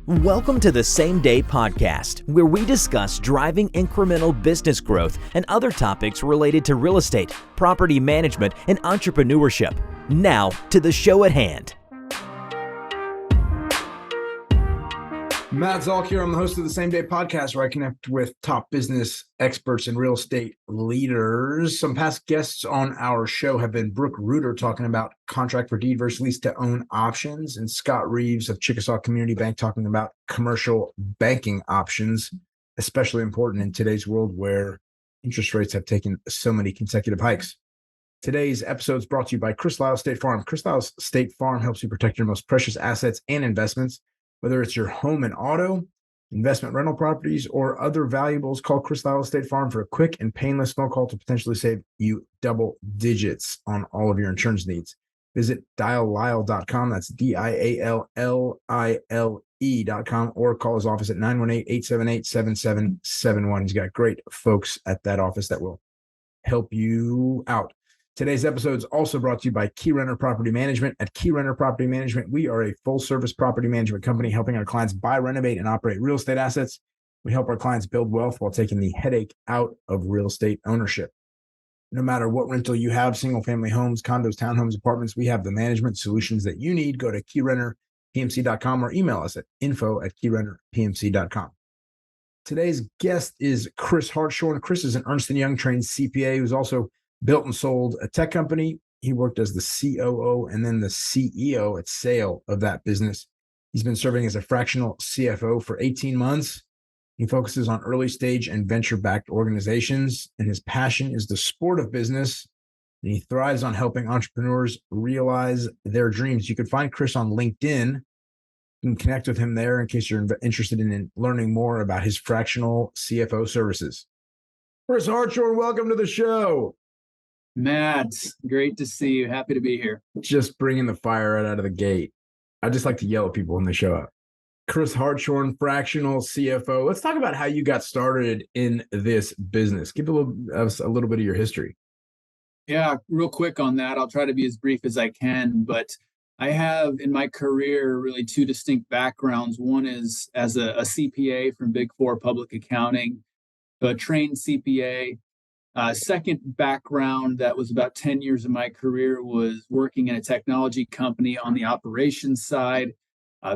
Welcome to the Same Day Podcast, where we discuss driving incremental business growth and other topics related to real estate, property management, and entrepreneurship. Now to the show at hand. Matt Zalk here. I'm the host of the Same Day Podcast, where I connect with top business experts and real estate leaders. Some past guests on our show have been Brooke Reuter talking about contract for deed versus lease to own options, and Scott Reeves of Chickasaw Community Bank talking about commercial banking options, especially important in today's world where interest rates have taken so many consecutive hikes. Today's episode is brought to you by Chris Lyles State Farm. Chris Lyles State Farm helps you protect your most precious assets and investments. Whether it's your home and auto, investment rental properties, or other valuables, call Chris Lyles State Farm for a quick and painless phone call to potentially save you double digits on all of your insurance needs. Visit diallyle.com. That's DIALLILE.com, or call his office at 918-878-7771. He's got great folks at that office that will help you out. Today's episode is also brought to you by Keyrenter Property Management. At Keyrenter Property Management, we are a full-service property management company helping our clients buy, renovate, and operate real estate assets. We help our clients build wealth while taking the headache out of real estate ownership. No matter what rental you have, single-family homes, condos, townhomes, apartments, we have the management solutions that you need. Go to KeyrenterPMC.com or email us at info@KeyrenterPMC.com. Today's guest is Chris Hartshorn. Chris is an Ernst Young-trained CPA who's also built and sold a tech company. He worked as the COO and then the CEO at sale of that business. He's been serving as a fractional CFO for 18 months. He focuses on early stage and venture-backed organizations, and his passion is the sport of business, and he thrives on helping entrepreneurs realize their dreams. You can find Chris on LinkedIn. You can connect with him there in case you're interested in learning more about his fractional CFO services. Chris Hartshorn, welcome to the show. Matt, great to see you. Happy to be here. Just bringing the fire right out of the gate. I just like to yell at people when they show up. Chris Hartshorn, fractional CFO. Let's talk about how you got started in this business. Give us a little bit of your history. Yeah, real quick on that. I'll try to be as brief as I can, but I have in my career really two distinct backgrounds. One is as a CPA from Big Four public accounting, a trained CPA. Second background that was about 10 years of my career was working in a technology company on the operations side,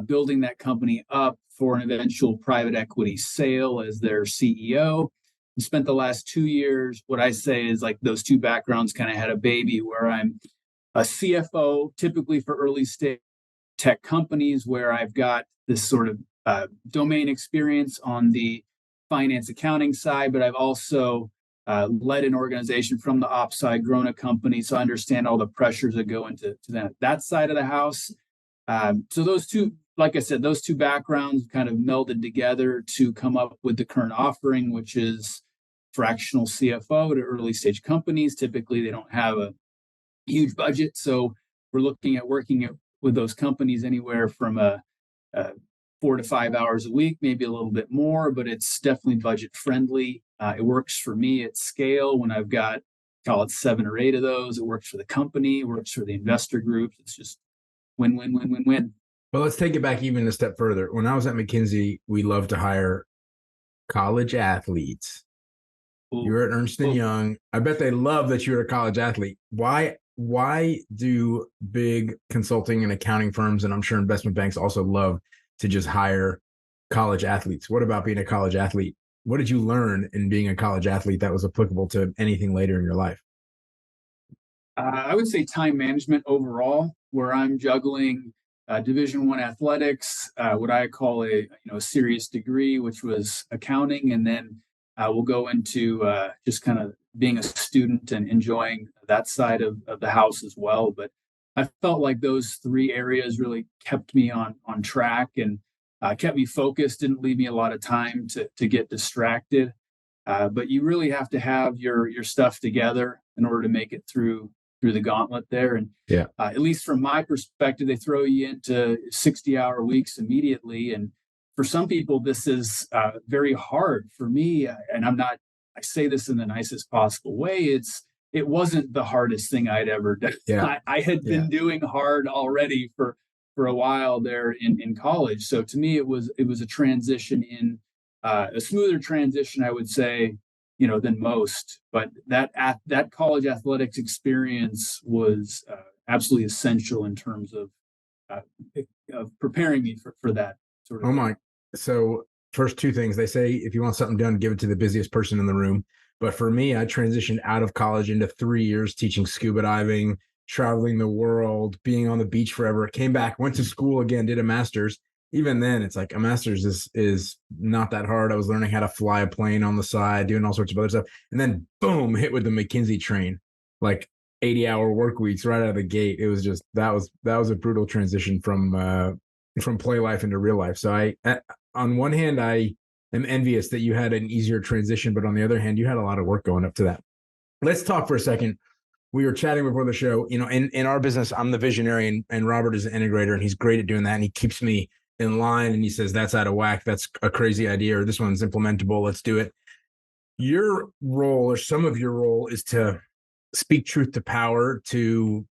building that company up for an eventual private equity sale as their CEO. And spent the last 2 years, what I say is like those two backgrounds kind of had a baby, where I'm a CFO, typically for early stage tech companies, where I've got this sort of domain experience on the finance accounting side, but I've also led an organization from the ops side, grown a company, so I understand all the pressures that go into that side of the house. So those two, like I said, those two backgrounds kind of melded together to come up with the current offering, which is fractional CFO to early stage companies. Typically, they don't have a huge budget, so we're looking at working with those companies anywhere from a 4 to 5 hours a week, maybe a little bit more, but it's definitely budget friendly. It works for me at scale when I've got, call it 7 or 8 of those. It works for the company, it works for the investor group. It's just win, win, win, win, win. Well, let's take it back even a step further. When I was at McKinsey, we loved to hire college athletes. Ooh. You were at Ernst Young. I bet they love that you're a college athlete. Why do big consulting and accounting firms, and I'm sure investment banks also love to just hire college athletes? What about being a college athlete? What did you learn in being a college athlete that was applicable to anything later in your life? I would say time management overall, where I'm juggling Division I athletics, what I call a serious degree, which was accounting, and then we'll go into just kind of being a student and enjoying that side of the house as well. But I felt like those 3 areas really kept me on track and kept me focused, didn't leave me a lot of time to get distracted. But you really have to have your stuff together in order to make it through the gauntlet there. And at least from my perspective, they throw you into 60-hour weeks immediately. And for some people, this is very hard. For me, and I say this in the nicest possible way, it wasn't the hardest thing I'd ever done. I had been doing hard already for for a while there in college. So to me, it was a transition in a smoother transition, I would say, than most. But that college athletics experience was absolutely essential in terms of preparing me for that sort of. Oh my! So first two things they say: if you want something done, give it to the busiest person in the room. But for me, I transitioned out of college into 3 years teaching scuba diving, traveling the world, being on the beach forever. Came back, went to school again, did a master's. Even then, it's like a master's is not that hard. I was learning how to fly a plane on the side, doing all sorts of other stuff, and then boom, hit with the McKinsey train, like 80-hour work weeks right out of the gate. It was just that was a brutal transition from play life into real life. So I, on one hand, I am envious that you had an easier transition, but on the other hand, you had a lot of work going up to that. Let's talk for a second. We were chatting before the show. In our business, I'm the visionary, and Robert is the integrator, and he's great at doing that. And he keeps me in line, and he says, that's out of whack. That's a crazy idea, or this one's implementable. Let's do it. Your role, or some of your role, is to speak truth to power, to,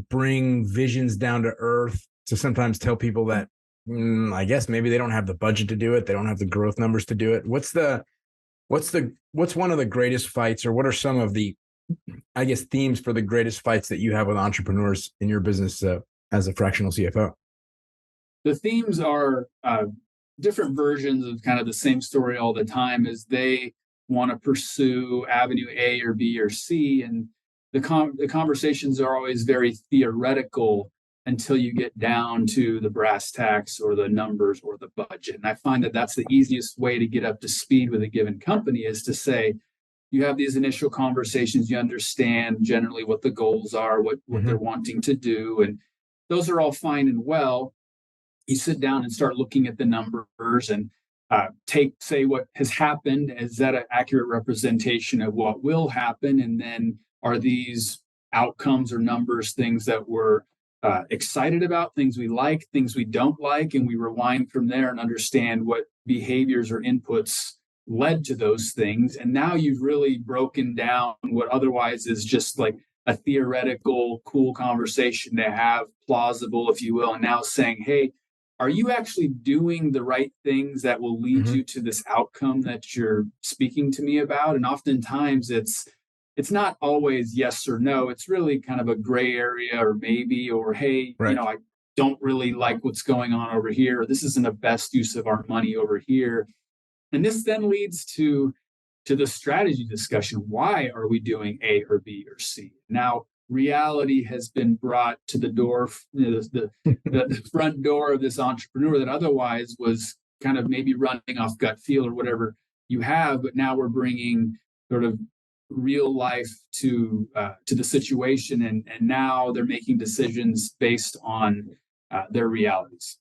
bring visions down to earth, to sometimes tell people that, I guess maybe they don't have the budget to do it. They don't have the growth numbers to do it. What's one of the greatest fights, or what are some of the, I guess, themes for the greatest fights that you have with entrepreneurs in your business as a fractional CFO? The themes are different versions of kind of the same story all the time, as they want to pursue avenue A or B or C. And the conversations are always very theoretical until you get down to the brass tacks or the numbers or the budget. And I find that that's the easiest way to get up to speed with a given company, is to say, you have these initial conversations, you understand generally what the goals are, what they're wanting to do. And those are all fine and well. You sit down and start looking at the numbers and say what has happened. Is that an accurate representation of what will happen? And then are these outcomes or numbers things that we're excited about, things we like, things we don't like? And we rewind from there and understand what behaviors or inputs led to those things. And now you've really broken down what otherwise is just like a theoretical, cool conversation to have, plausible, if you will. And now saying, hey, are you actually doing the right things that will lead you to this outcome that you're speaking to me about? And oftentimes it's not always yes or no. It's really kind of a gray area, or maybe, or hey, right, I don't really like what's going on over here. Or this isn't the best use of our money over here. And this then leads to the strategy discussion. Why are we doing A or B or C? Now, reality has been brought to the door, the front door of this entrepreneur that otherwise was kind of maybe running off gut feel or whatever you have. But now we're bringing sort of real life to the situation, and now they're making decisions based on their realities.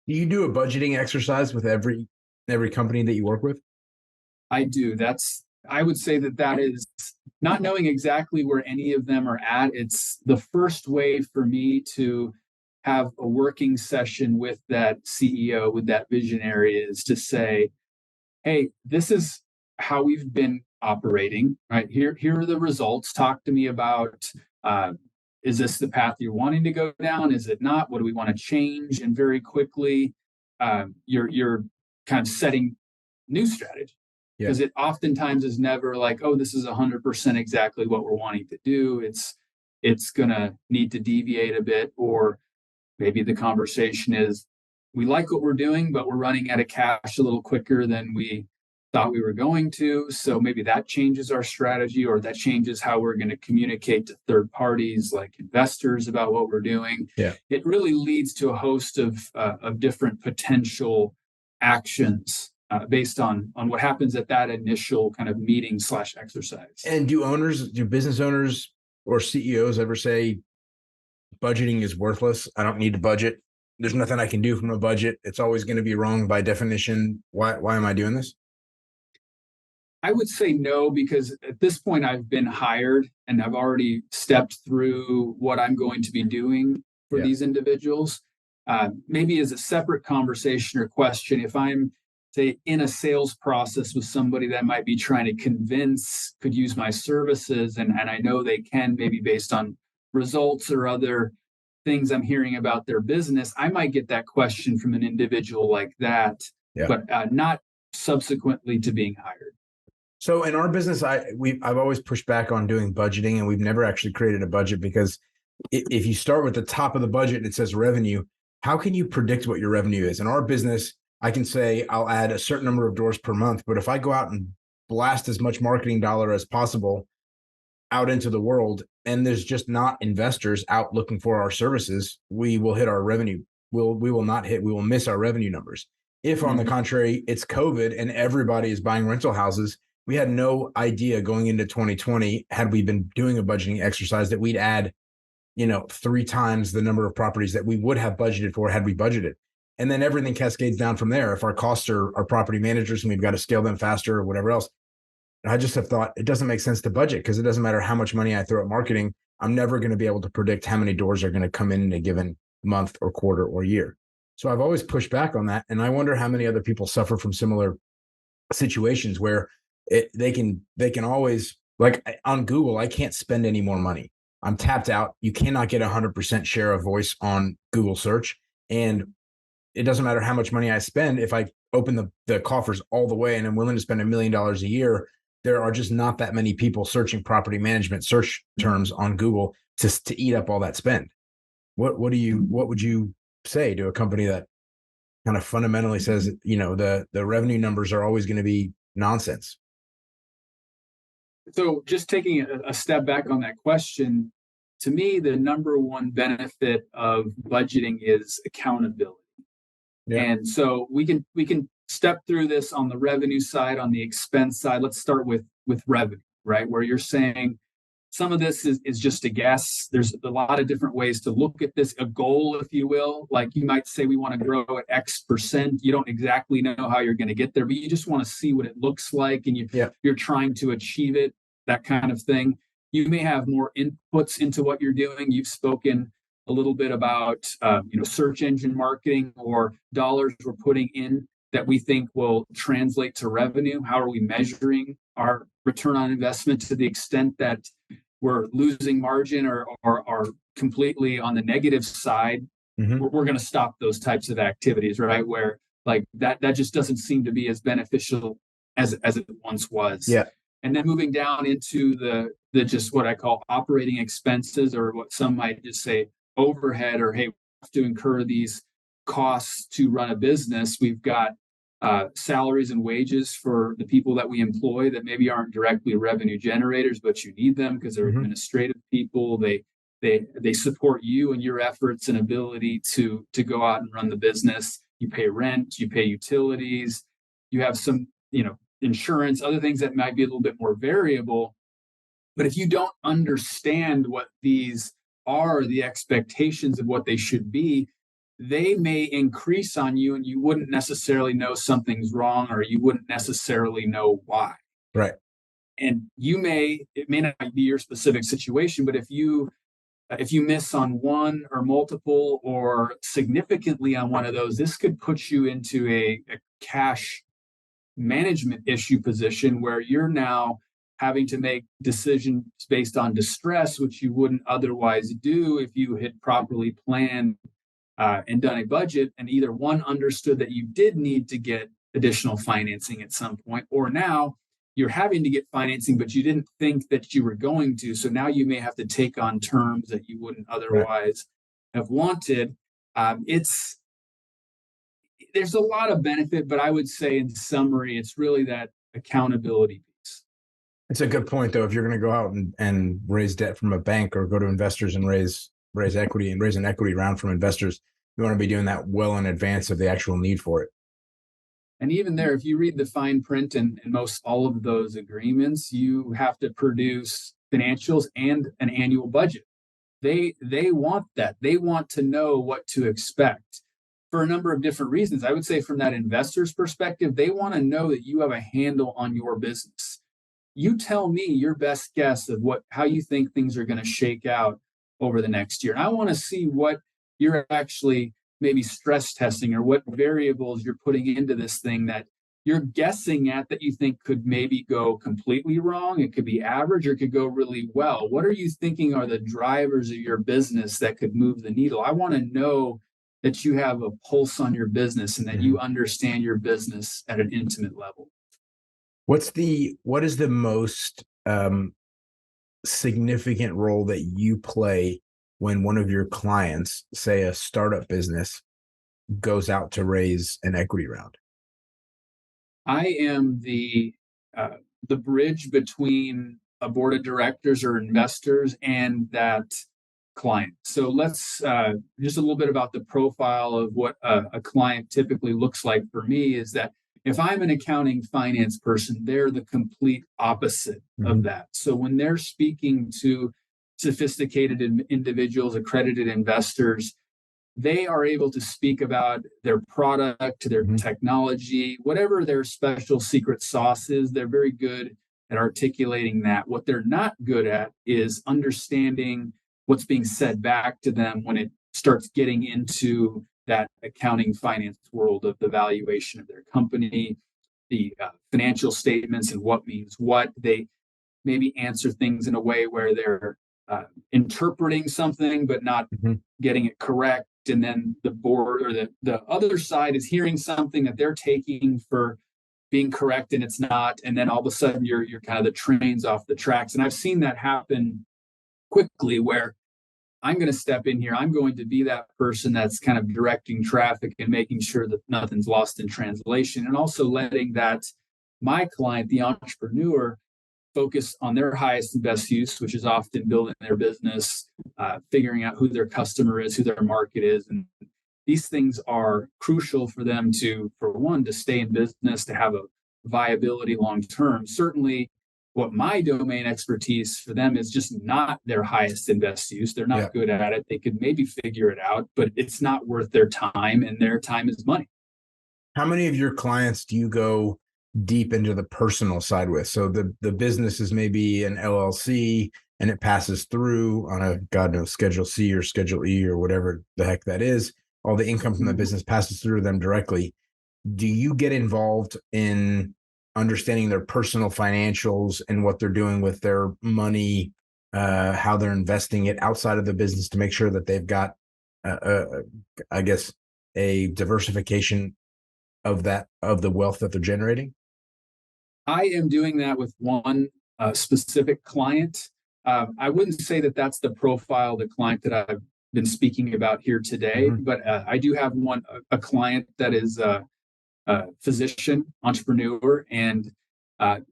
Do you do a budgeting exercise with every company that you work with? I do. I would say that is not knowing exactly where any of them are at. It's the first way for me to have a working session with that CEO, with that visionary, is to say, hey, this is how we've been operating, right? Here are the results. Talk to me about, is this the path you're wanting to go down? Is it not? What do we want to change? And very quickly, you're kind of setting new strategy. Because it oftentimes is never like, oh, this is 100% exactly what we're wanting to do. It's going to need to deviate a bit, or maybe the conversation is, we like what we're doing, but we're running out of cash a little quicker than we thought we were going to. So maybe that changes our strategy, or that changes how we're going to communicate to third parties like investors about what we're doing. Yeah. It really leads to a host of different potential actions based on what happens at that initial kind of meeting / exercise. And do business owners or CEOs ever say budgeting is worthless? I don't need to budget. There's nothing I can do from a budget. It's always going to be wrong by definition. Why am I doing this? I would say no, because at this point I've been hired and I've already stepped through what I'm going to be doing for these individuals. Maybe as a separate conversation or question, if I'm, say, in a sales process with somebody that might be trying to convince could use my services, and I know they can, maybe based on results or other things I'm hearing about their business, I might get that question from an individual like that, but not subsequently to being hired. So in our business, I've always pushed back on doing budgeting, and we've never actually created a budget, because if you start with the top of the budget and it says revenue, how can you predict what your revenue is? In our business, I can say I'll add a certain number of doors per month, but if I go out and blast as much marketing dollar as possible out into the world, and there's just not investors out looking for our services, we will hit our revenue. We will miss our revenue numbers. If on the contrary, it's COVID and everybody is buying rental houses, we had no idea going into 2020, had we been doing a budgeting exercise, that we'd add, 3 times the number of properties that we would have budgeted for had we budgeted. And then everything cascades down from there. If our costs are our property managers and we've got to scale them faster or whatever else, I just have thought it doesn't make sense to budget, because it doesn't matter how much money I throw at marketing. I'm never going to be able to predict how many doors are going to come in a given month or quarter or year. So I've always pushed back on that. And I wonder how many other people suffer from similar situations where they can always, like on Google, I can't spend any more money. I'm tapped out. You cannot get 100% share of voice on Google search. And it doesn't matter how much money I spend. If I open the coffers all the way and I'm willing to spend $1 million a year, there are just not that many people searching property management search terms on Google to eat up all that spend. What would you say to a company that kind of fundamentally says, the revenue numbers are always going to be nonsense? So just taking a step back on that question, to me, the number one benefit of budgeting is accountability. Yeah. And so we can step through this on the revenue side, on the expense side. Let's start with revenue, right? Where you're saying some of this is just a guess. There's a lot of different ways to look at this, a goal, if you will. Like you might say, we want to grow at X%. You don't exactly know how you're going to get there, but you just want to see what it looks like, and you're trying to achieve it, that kind of thing. You may have more inputs into what you're doing. You've spoken a little bit about search engine marketing, or dollars we're putting in that we think will translate to revenue. How are we measuring our return on investment to the extent that we're losing margin or are completely on the negative side? We're going to stop those types of activities, right? Where like that just doesn't seem to be as beneficial as it once was. Yeah. And then moving down into the just what I call operating expenses, or what some might just say overhead, or hey, we have to incur these costs to run a business. We've got salaries and wages for the people that we employ that maybe aren't directly revenue generators, but you need them because they're administrative people. They support you and your efforts and ability to go out and run the business. You pay rent, you pay utilities, you have some, insurance, other things that might be a little bit more variable. But if you don't understand what these are, the expectations of what they should be, they may increase on you and you wouldn't necessarily know something's wrong, or you wouldn't necessarily know why. Right. And it may not be your specific situation, but if you miss on one or multiple or significantly on one of those, this could put you into a cash management issue position where you're now having to make decisions based on distress, which you wouldn't otherwise do if you had properly planned and done a budget, and either one, understood that you did need to get additional financing at some point, or now you're having to get financing, but you didn't think that you were going to. So now you may have to take on terms that you wouldn't otherwise have wanted. There's a lot of benefit, but I would say in summary, it's really that accountability piece. It's a good point, though. If you're going to go out and raise debt from a bank, or go to investors and raise equity and raise an equity round from investors, you want to be doing that well in advance of the actual need for it. And even there, if you read the fine print in most all of those agreements, you have to produce financials and an annual budget. They want that. They want to know what to expect for a number of different reasons. I would say from that investor's perspective, they want to know that you have a handle on your business. You tell me your best guess of how you think things are going to shake out over the next year. And I want to see what you're actually maybe stress testing, or what variables you're putting into this thing that you're guessing at that you think could maybe go completely wrong. It could be average or it could go really well. What are you thinking are the drivers of your business that could move the needle? I want to know that you have a pulse on your business and that you understand your business at an intimate level. What is the most significant role that you play when one of your clients, say a startup business, goes out to raise an equity round? I am the bridge between a board of directors or investors and that client. So let's just a little bit about the profile of what a client typically looks like for me is that if I'm an accounting finance person, they're the complete opposite of that. So when they're speaking to sophisticated individuals, accredited investors, they are able to speak about their product, their technology, whatever their special secret sauce is. They're very good at articulating that. What they're not good at is understanding what's being said back to them when it starts getting into that accounting finance world of the valuation of their company, the financial statements and what means what. They maybe answer things in a way where they're interpreting something but not getting it correct. And then the board or the other side is hearing something that they're taking for being correct and it's not. And then all of a sudden you're kind of the trains off the tracks. And I've seen that happen quickly where I'm going to step in here. I'm going to be that person that's kind of directing traffic and making sure that nothing's lost in translation, and also letting that my client, the entrepreneur, focus on their highest and best use, which is often building their business, figuring out who their customer is, who their market is. And these things are crucial for them for one, to stay in business, to have a viability long term. Certainly, what my domain expertise for them is just not their highest and best use. They're not good at it. They could maybe figure it out, but it's not worth their time, and their time is money. How many of your clients do you go deep into the personal side with? So the business is maybe an LLC and it passes through on a, God knows, Schedule C or Schedule E or whatever the heck that is. All the income from the business passes through them directly. Do you get involved in understanding their personal financials and what they're doing with their money, how they're investing it outside of the business to make sure that they've got, I guess, a diversification of the wealth that they're generating? I am doing that with one specific client. I wouldn't say that that's the profile of the client that I've been speaking about here today, but I do have a client that is a physician, entrepreneur, and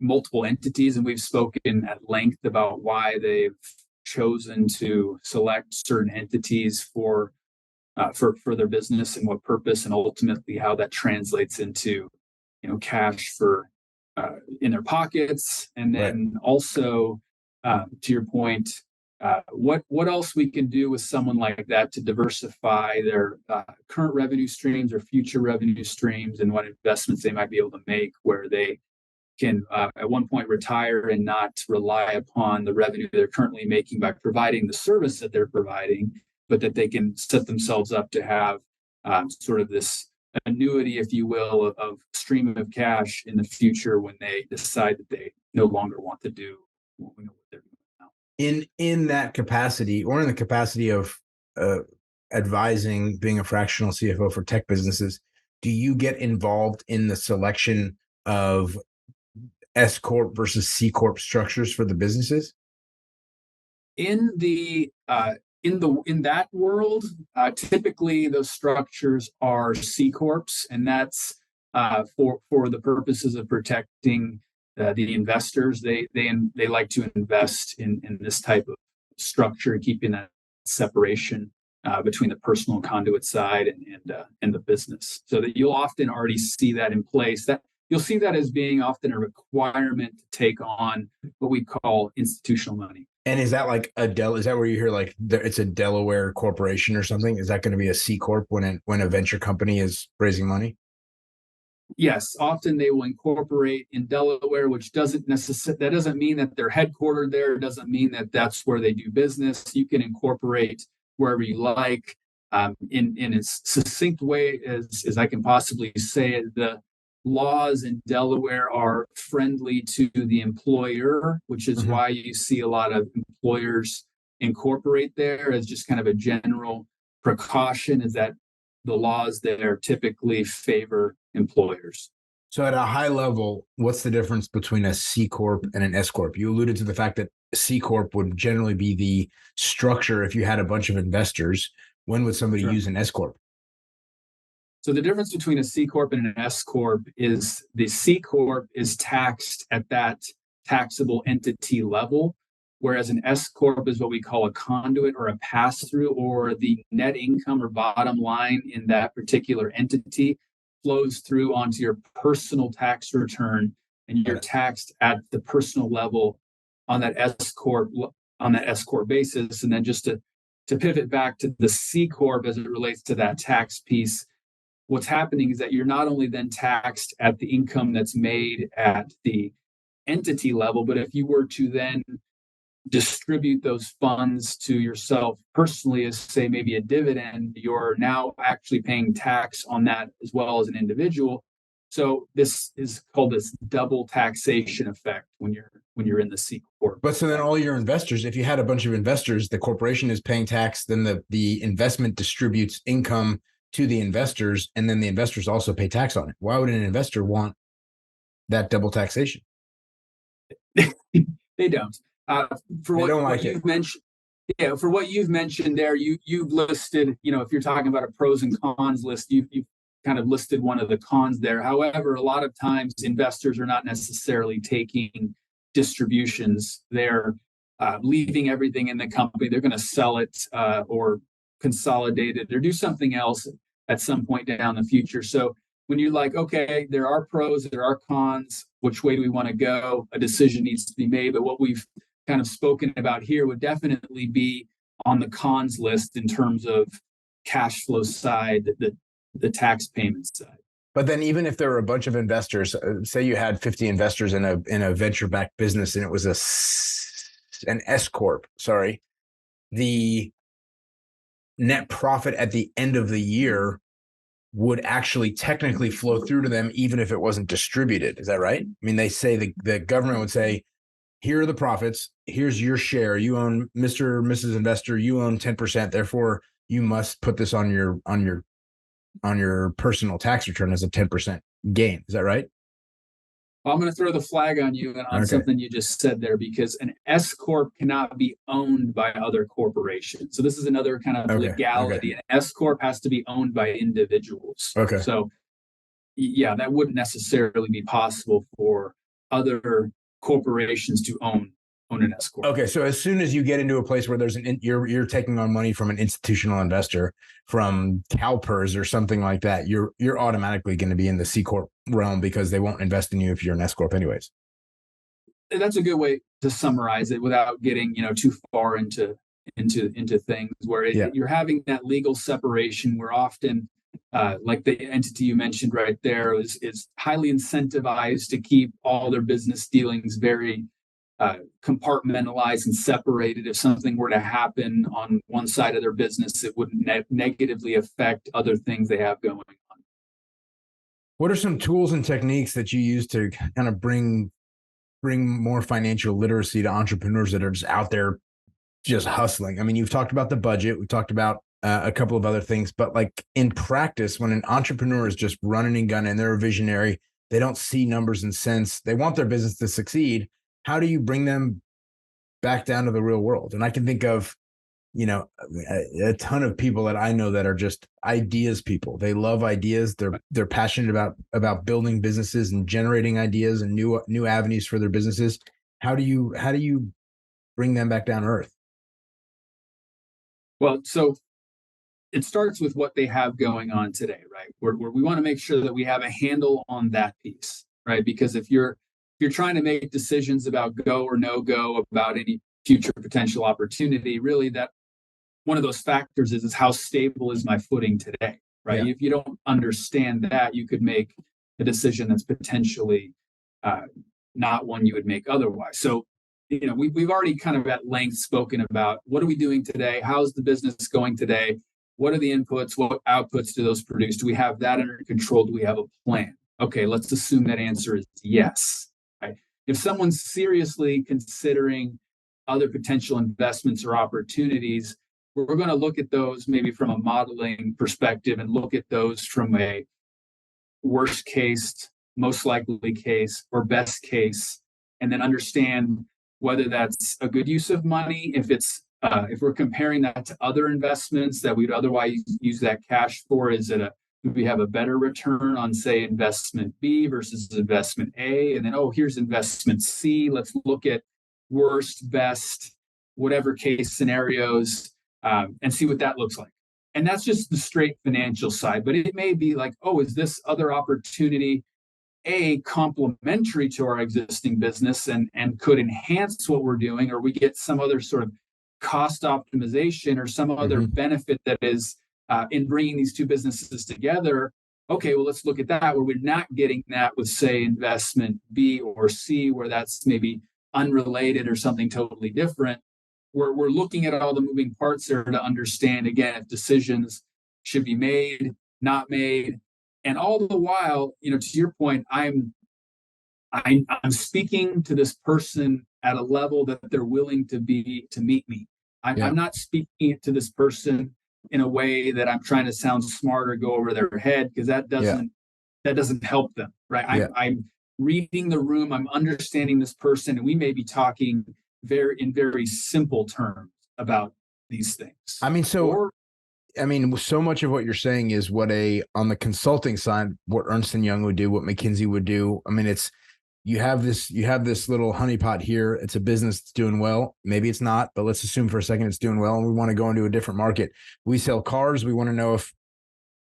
multiple entities. And we've spoken at length about why they've chosen to select certain entities for their business and what purpose, and ultimately how that translates into, cash for in their pockets. And then also, to your point, what else we can do with someone like that to diversify their current revenue streams or future revenue streams, and what investments they might be able to make where they can at one point retire and not rely upon the revenue they're currently making by providing the service that they're providing, but that they can set themselves up to have sort of this annuity, if you will, of stream of cash in the future when they decide that they no longer want to do what they're doing now. In that capacity, or in the capacity of advising, being a fractional CFO for tech businesses, do you get involved in the selection of S corp versus C corp structures for the businesses? In that world, typically those structures are C corps, and that's for the purposes of protecting the investors. They like to invest in this type of structure, keeping that separation between the personal conduit side and the business, so that you'll often already see that in place. That you'll see that as being often a requirement to take on what we call institutional money. And is that like is that where you hear like it's a Delaware corporation or something? Is that going to be a C corp when a venture company is raising money? Yes, often they will incorporate in Delaware, which doesn't mean that they're headquartered there. It doesn't mean that that's where they do business. You can incorporate wherever you like. In as succinct way as I can possibly say it, laws in Delaware are friendly to the employer, which is Mhm. why you see a lot of employers incorporate there as just kind of a general precaution, is that the laws there typically favor employers. So at a high level, what's the difference between a C corp and an S corp? You alluded to the fact that C corp would generally be the structure if you had a bunch of investors. When would somebody Sure. use an S corp? So the difference between a C corp and an S corp is the C corp is taxed at that taxable entity level, whereas an S corp is what we call a conduit or a pass through, or the net income or bottom line in that particular entity flows through onto your personal tax return, and you're taxed at the personal level on that S corp basis. And then just to pivot back to the C corp as it relates to that tax piece, what's happening is that you're not only then taxed at the income that's made at the entity level, but if you were to then distribute those funds to yourself personally as, say, maybe a dividend, you're now actually paying tax on that as well as an individual. So this is called this double taxation effect when you're in the C corp. But so then all your investors, if you had a bunch of investors, the corporation is paying tax, then the investment distributes income to the investors, and then the investors also pay tax on it. Why would an investor want that double taxation? They don't. For They don't what like it. you've mentioned, yeah, for what you've mentioned there, you've listed, if you're talking about a pros and cons list, you've kind of listed one of the cons there. However, a lot of times investors are not necessarily taking distributions. They're leaving everything in the company. They're going to sell it or consolidate it or do something else at some point down the future. So when you're like, okay, there are pros, there are cons, which way do we want to go? A decision needs to be made. But what we've kind of spoken about here would definitely be on the cons list in terms of cash flow side, the tax payment side. But then even if there were a bunch of investors, say you had 50 investors in a venture-backed business and it was an S corp, sorry, the net profit at the end of the year would actually technically flow through to them even if it wasn't distributed. Is that right? I mean, they say the government would say, here are the profits, here's your share. You own, Mr. or Mrs. Investor, you own 10%. Therefore, you must put this on your personal tax return as a 10% gain. Is that right? Well, I'm going to throw the flag on you and on something you just said there, because an S corp cannot be owned by other corporations. So this is another kind of legality. An S corp has to be owned by individuals. Okay. So yeah, that wouldn't necessarily be possible for other corporations to own an S corp. Okay, so as soon as you get into a place where there's you're taking on money from an institutional investor, from CalPERS or something like that, you're automatically going to be in the C corp realm because they won't invest in you if you're an S corp anyways. That's a good way to summarize it without getting too far into things where you're having that legal separation where often like the entity you mentioned right there is highly incentivized to keep all their business dealings very compartmentalized and separated. If something were to happen on one side of their business, it wouldn't negatively affect other things they have going on. What are some tools and techniques that you use to kind of bring more financial literacy to entrepreneurs that are just out there just hustling? I mean, you've talked about the budget. We've talked about a couple of other things, but like in practice, when an entrepreneur is just running and gunning, they're a visionary, they don't see numbers and cents, they want their business to succeed. How do you bring them back down to the real world? And I can think of, a ton of people that I know that are just ideas people. They love ideas. They're passionate about building businesses and generating ideas and new avenues for their businesses. How do you bring them back down to earth? Well, so it starts with what they have going on today, right? Where we want to make sure that we have a handle on that piece, right? Because if you're trying to make decisions about go or no go about any future potential opportunity, really that one of those factors is how stable is my footing today, right? Yeah. If you don't understand that, you could make a decision that's potentially not one you would make otherwise. So, we've already kind of at length spoken about what are we doing today? How's the business going today? What are the inputs? What outputs do those produce? Do we have that under control? Do we have a plan? Okay, let's assume that answer is yes. Right? If someone's seriously considering other potential investments or opportunities, we're going to look at those maybe from a modeling perspective and look at those from a worst case, most likely case, or best case, and then understand whether that's a good use of money. If we're comparing that to other investments that we'd otherwise use that cash for, do we have a better return on, say, investment B versus investment A? And then, here's investment C. Let's look at worst, best, whatever case scenarios, and see what that looks like. And that's just the straight financial side. But it may be like, is this other opportunity complementary to our existing business and could enhance what we're doing, or we get some other sort of cost optimization or some other benefit that is in bringing these two businesses together. Okay, well, let's look at that where we're not getting that with, say, investment B or C, where that's maybe unrelated or something totally different. We're looking at all the moving parts there to understand, again, if decisions should be made, not made. And all the while, to your point, I'm speaking to this person at a level that they're willing to meet me. I'm not speaking to this person in a way that I'm trying to sound smart or go over their head, because that doesn't help them, right? I'm reading the room, I'm understanding this person, and we may be talking in very simple terms about these things. So much of what you're saying is on the consulting side, what Ernst Young would do, what McKinsey would do. You have this little honeypot here. It's a business that's doing well. Maybe it's not, but let's assume for a second it's doing well, and we want to go into a different market. We sell cars. We want to know if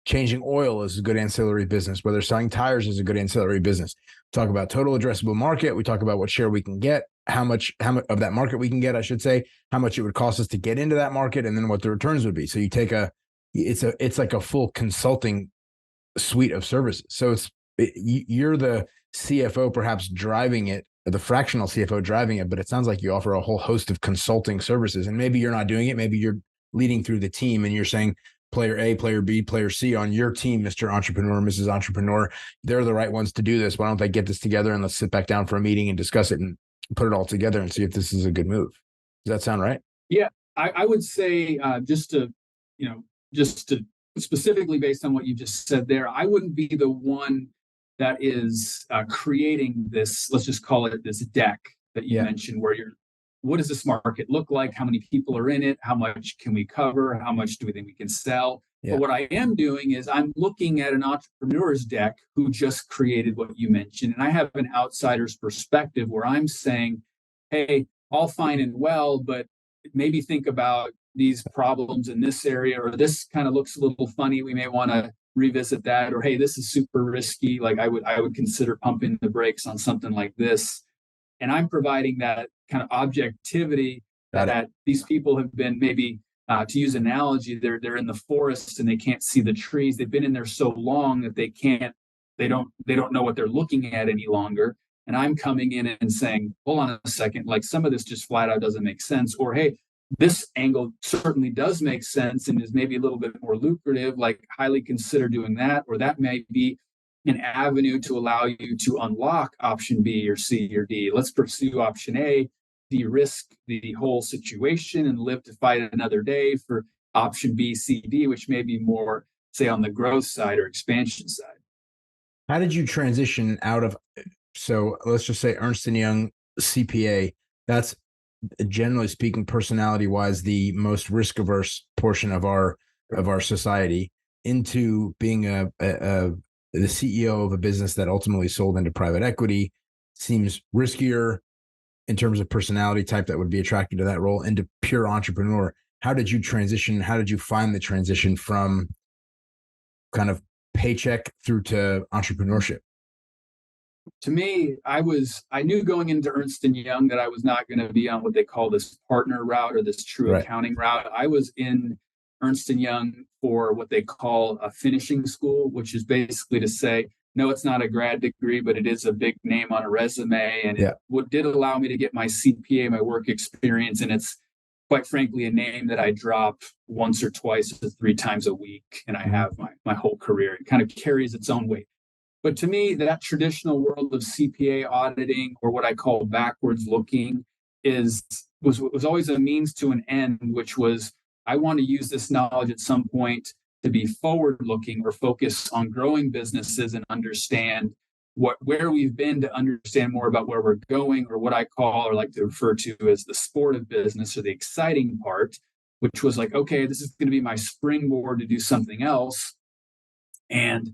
changing oil is a good ancillary business, whether selling tires is a good ancillary business. We talk about total addressable market. We talk about what share we can get, how much of that market we can get, I should say, how much it would cost us to get into that market, and then what the returns would be. So you take it's like a full consulting suite of services. So you're the CFO perhaps driving it, the fractional CFO driving it, but it sounds like you offer a whole host of consulting services, and maybe you're not doing it. Maybe you're leading through the team and you're saying player A, player B, player C on your team, Mr. Entrepreneur, Mrs. Entrepreneur, they're the right ones to do this. Why don't they get this together and let's sit back down for a meeting and discuss it and put it all together and see if this is a good move. Does that sound right? Yeah, I would say just to specifically based on what you just said there, I wouldn't be the one that is creating this, let's just call it this deck that you mentioned, where what does this market look like? How many people are in it? How much can we cover? How much do we think we can sell? Yeah. But what I am doing is I'm looking at an entrepreneur's deck who just created what you mentioned. And I have an outsider's perspective where I'm saying, hey, all fine and well, but maybe think about these problems in this area, or this kind of looks a little funny. We may want to revisit that, or hey, this is super risky. Like I would consider pumping the brakes on something like this. And I'm providing that kind of objectivity that these people have been maybe, to use an analogy, they're in the forest and they can't see the trees. They've been in there so long that they don't know what they're looking at any longer. And I'm coming in and saying, hold on a second, like some of this just flat out doesn't make sense. Or hey, this angle certainly does make sense and is maybe a little bit more lucrative, like highly consider doing that. Or that may be an avenue to allow you to unlock option B or C or D. Let's pursue option A, de-risk the whole situation and live to fight another day for option B, C, D, which may be more, say, on the growth side or expansion side. How did you transition out of, so let's just say Ernst Young CPA, that's generally speaking, personality-wise, the most risk-averse portion of our society, into being the CEO of a business that ultimately sold into private equity. Seems riskier in terms of personality type that would be attracted to that role, into pure entrepreneur. How did you transition? How did you find the transition from kind of paycheck through to entrepreneurship? To me, I knew going into Ernst Young that I was not going to be on what they call this partner route or this true accounting route. I was in Ernst Young for what they call a finishing school, which is basically to say, no, it's not a grad degree, but it is a big name on a resume. And it did allow me to get my CPA, my work experience. And it's quite frankly a name that I drop once or twice or 3 times a week. And I have my whole career. It kind of carries its own weight. But to me, that traditional world of CPA auditing, or what I call backwards looking, was always a means to an end, which was, I want to use this knowledge at some point to be forward looking or focus on growing businesses and understand where we've been, to understand more about where we're going, or what I call, or like to refer to as, the sport of business, or the exciting part, which was like, okay, this is going to be my springboard to do something else. And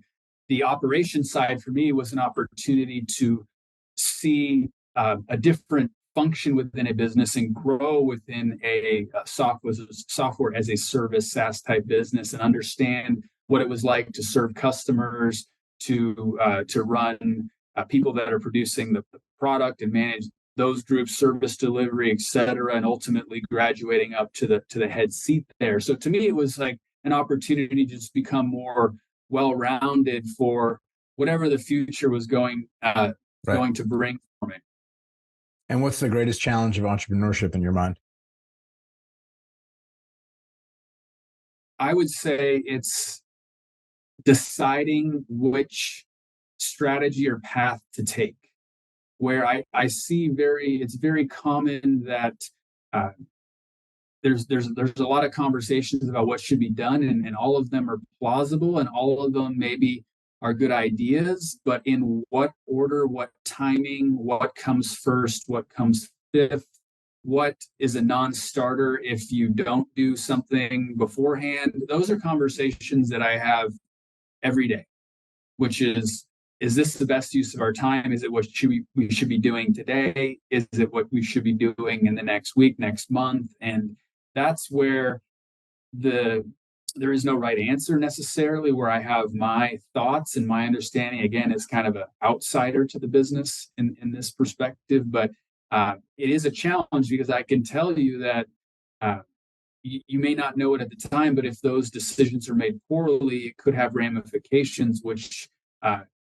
the operation side for me was an opportunity to see a different function within a business and grow within a software as a service SaaS type business, and understand what it was like to serve customers, to run people that are producing the product and manage those groups, service delivery, et cetera, and ultimately graduating up to the head seat there. So to me, it was like an opportunity to just become more well-rounded for whatever the future was going to bring for me. And what's the greatest challenge of entrepreneurship in your mind? I would say it's deciding which strategy or path to take. Where I see it's very common that there's a lot of conversations about what should be done, and all of them are plausible, and all of them maybe are good ideas, but in what order, what timing, what comes first, what comes fifth, what is a non-starter if you don't do something beforehand. Those are conversations that I have every day, which is this the best use of our time? Is it what we should be doing today? Is it what we should be doing in the next week, next month? And that's where there is no right answer necessarily, where I have my thoughts and my understanding, again, as kind of an outsider to the business in this perspective. But it is a challenge, because I can tell you that you may not know it at the time, but if those decisions are made poorly, it could have ramifications, which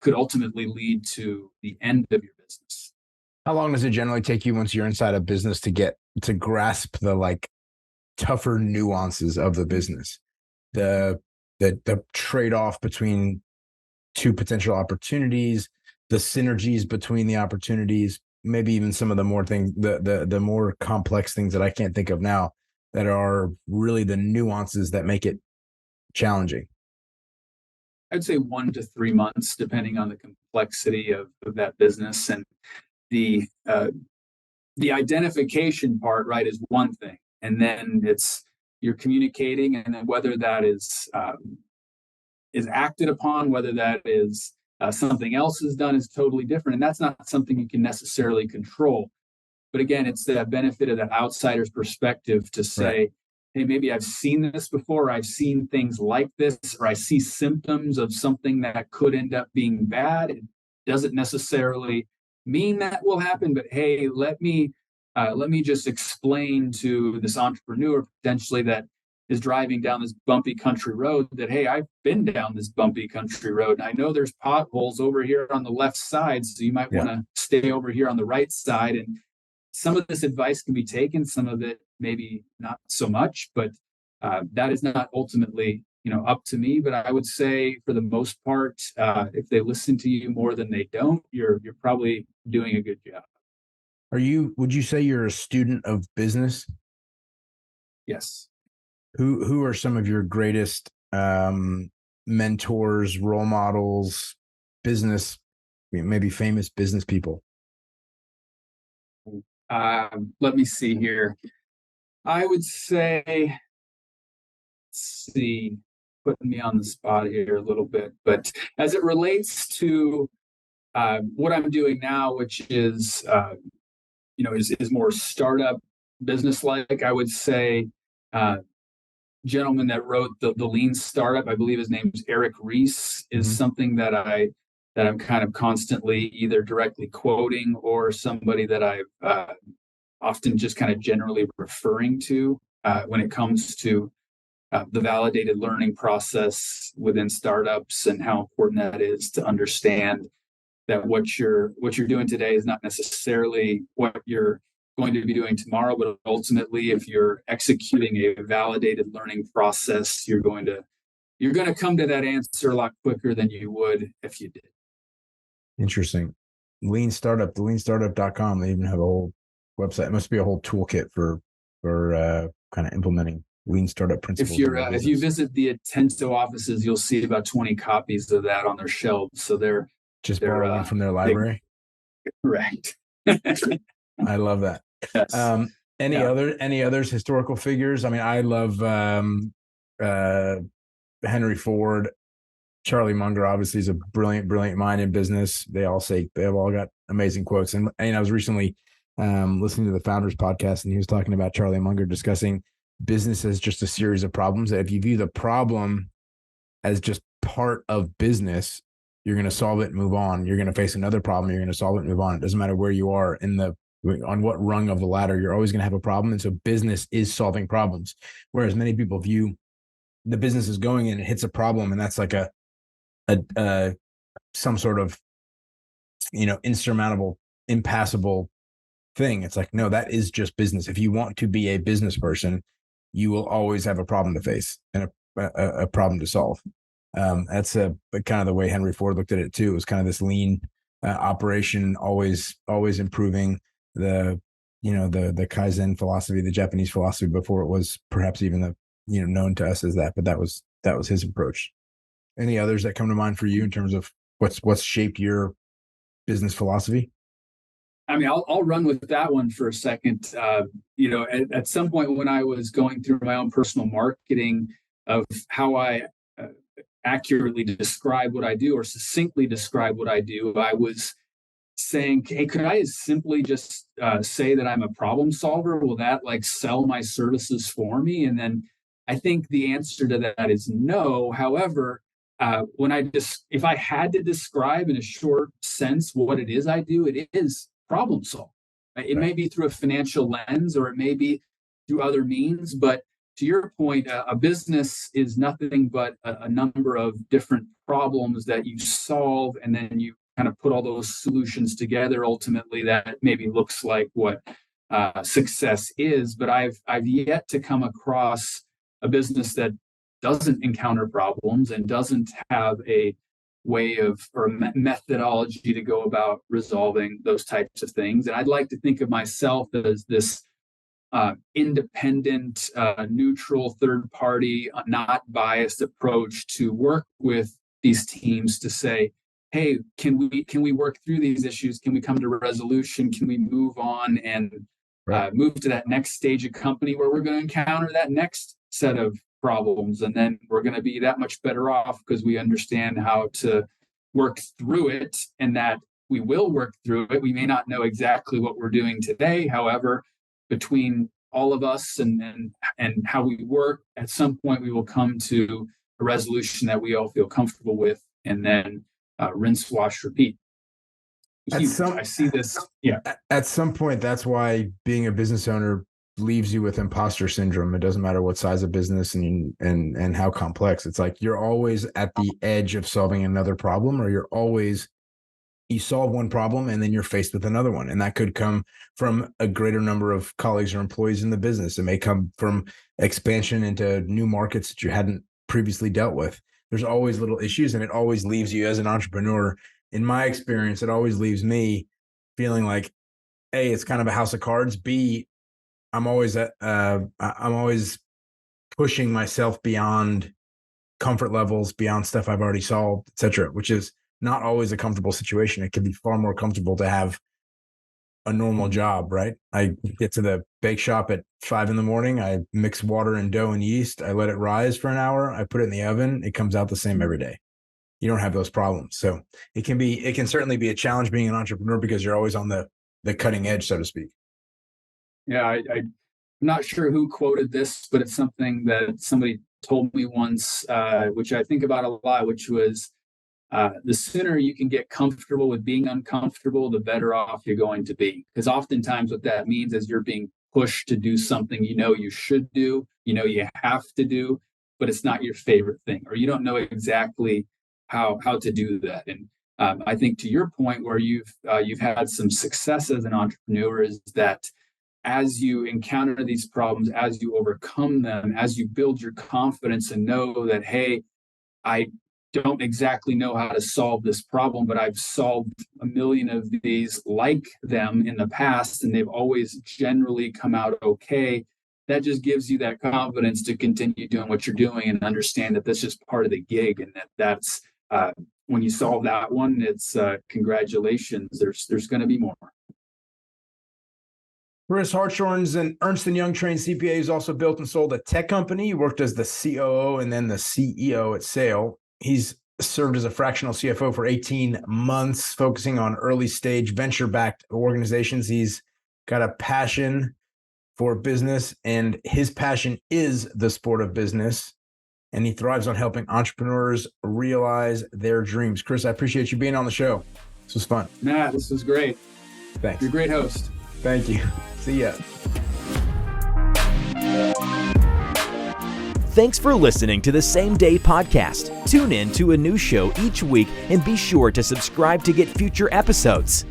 could ultimately lead to the end of your business. How long does it generally take you once you're inside a business to get to grasp the like tougher nuances of the business, the trade-off between two potential opportunities, the synergies between the opportunities, maybe even some of the more complex things that I can't think of now, that are really the nuances that make it challenging? I'd say 1 to 3 months, depending on the complexity of that business. And the identification part, right, is one thing. And then you're communicating, and then whether that is acted upon, whether that is something else is done, is totally different. And that's not something you can necessarily control. But again, it's the benefit of that outsider's perspective to say, right, hey, maybe I've seen this before, or I've seen things like this, or I see symptoms of something that could end up being bad. It doesn't necessarily mean that will happen, but hey, let me just explain to this entrepreneur potentially that is driving down this bumpy country road that, hey, I've been down this bumpy country road, and I know there's potholes over here on the left side, so you might want to stay over here on the right side. And some of this advice can be taken, some of it maybe not so much, but that is not ultimately, up to me. But I would say, for the most part, if they listen to you more than they don't, you're probably doing a good job. Would you say you're a student of business? Yes. Who are some of your greatest mentors, role models, maybe famous business people? Let me see here. I would say, putting me on the spot here a little bit, but as it relates to what I'm doing now, which is more startup business like, I would say gentleman that wrote the Lean Startup, I believe his name is Eric Ries, is something that I'm kind of constantly either directly quoting, or somebody that I've often just kind of generally referring to when it comes to the validated learning process within startups, and how important that is to understand that what you're doing today is not necessarily what you're going to be doing tomorrow, but ultimately, if you're executing a validated learning process, you're going to come to that answer a lot quicker than you would if you did. Interesting. Lean Startup, the leanstartup.com. They even have a whole website. It must be a whole toolkit for kind of implementing lean startup principles. If you visit the Atento offices, you'll see about 20 copies of that on their shelves. So they're borrow one from their library. Correct. I love that. Yes. Any others historical figures? I mean, I love Henry Ford. Charlie Munger obviously is a brilliant mind in business. They've all got amazing quotes. And I was recently listening to the Founders podcast, and he was talking about Charlie Munger discussing business as just a series of problems. That if you view the problem as just part of business, you're going to solve it and move on. You're going to face another problem. You're going to solve it and move on. It doesn't matter where you are on what rung of the ladder, you're always going to have a problem. And so business is solving problems. Whereas many people view the business is going in, it hits a problem, and that's like some sort of, insurmountable, impassable thing. It's like, no, that is just business. If you want to be a business person, you will always have a problem to face and a problem to solve. That's kind of the way Henry Ford looked at it too. It was kind of this lean operation, always improving the Kaizen philosophy, the Japanese philosophy, before it was perhaps even known to us as that. But that was his approach. Any others that come to mind for you in terms of what's shaped your business philosophy? I mean, I'll run with that one for a second. At some point when I was going through my own personal marketing of how I accurately describe what I do or succinctly describe what I do, I was saying, hey, could I simply just say that I'm a problem solver? Will that sell my services for me? And then I think the answer to that is no. However, if I had to describe in a short sense what it is I do, it is problem solve. It may be through a financial lens, or it may be through other means. But to your point, a business is nothing but a number of different problems that you solve, and then you kind of put all those solutions together. Ultimately, that maybe looks like what success is. But I've yet to come across a business that doesn't encounter problems and doesn't have a way of or methodology to go about resolving those types of things. And I'd like to think of myself as this independent, neutral, third party, not biased approach to work with these teams to say, hey, can we work through these issues? Can we come to a resolution? Can we move on and move to that next stage of company where we're going to encounter that next set of problems, and then we're going to be that much better off because we understand how to work through it, and that we will work through it. We may not know exactly what we're doing today. However, between all of us and how we work, at some point we will come to a resolution that we all feel comfortable with, and then rinse, wash, repeat. I see this. Yeah. At some point, that's why being a business owner leaves you with imposter syndrome. It doesn't matter what size of business and how complex. It's like you're always at the edge of solving another problem, or you solve one problem and then you're faced with another one. And that could come from a greater number of colleagues or employees in the business. It may come from expansion into new markets that you hadn't previously dealt with. There's always little issues, and it always leaves you as an entrepreneur. In my experience, it always leaves me feeling like, A, it's kind of a house of cards. B, I'm always pushing myself beyond comfort levels, beyond stuff I've already solved, et cetera, which is not always a comfortable situation. It can be far more comfortable to have a normal job, right? I get to the bake shop at 5 a.m. I mix water and dough and yeast. I let it rise for an hour. I put it in the oven. It comes out the same every day. You don't have those problems. So it can certainly be a challenge being an entrepreneur because you're always on the cutting edge, so to speak. Yeah, I'm not sure who quoted this, but it's something that somebody told me once, which I think about a lot, which was the sooner you can get comfortable with being uncomfortable, the better off you're going to be. Because oftentimes what that means is you're being pushed to do something you should do, you have to do, but it's not your favorite thing, or you don't know exactly how to do that. And I think to your point where you've had some success as an entrepreneur is that as you encounter these problems, as you overcome them, as you build your confidence and know that, hey, I don't exactly know how to solve this problem, but I've solved a million of these like them in the past, and they've always generally come out okay. That just gives you that confidence to continue doing what you're doing and understand that that's just part of the gig, and that's when you solve that one, it's congratulations. There's going to be more. Chris Hartshorn's an Ernst Young-trained CPA. He's also built and sold a tech company. He worked as the COO and then the CEO at Sale. He's served as a fractional CFO for 18 months, focusing on early stage venture-backed organizations. He's got a passion for business, and his passion is the sport of business. And he thrives on helping entrepreneurs realize their dreams. Chris, I appreciate you being on the show. This was fun. Matt, this was great. Thanks. You're a great host. Thank you. See ya. Thanks for listening to the Same Day Podcast. Tune in to a new show each week and be sure to subscribe to get future episodes.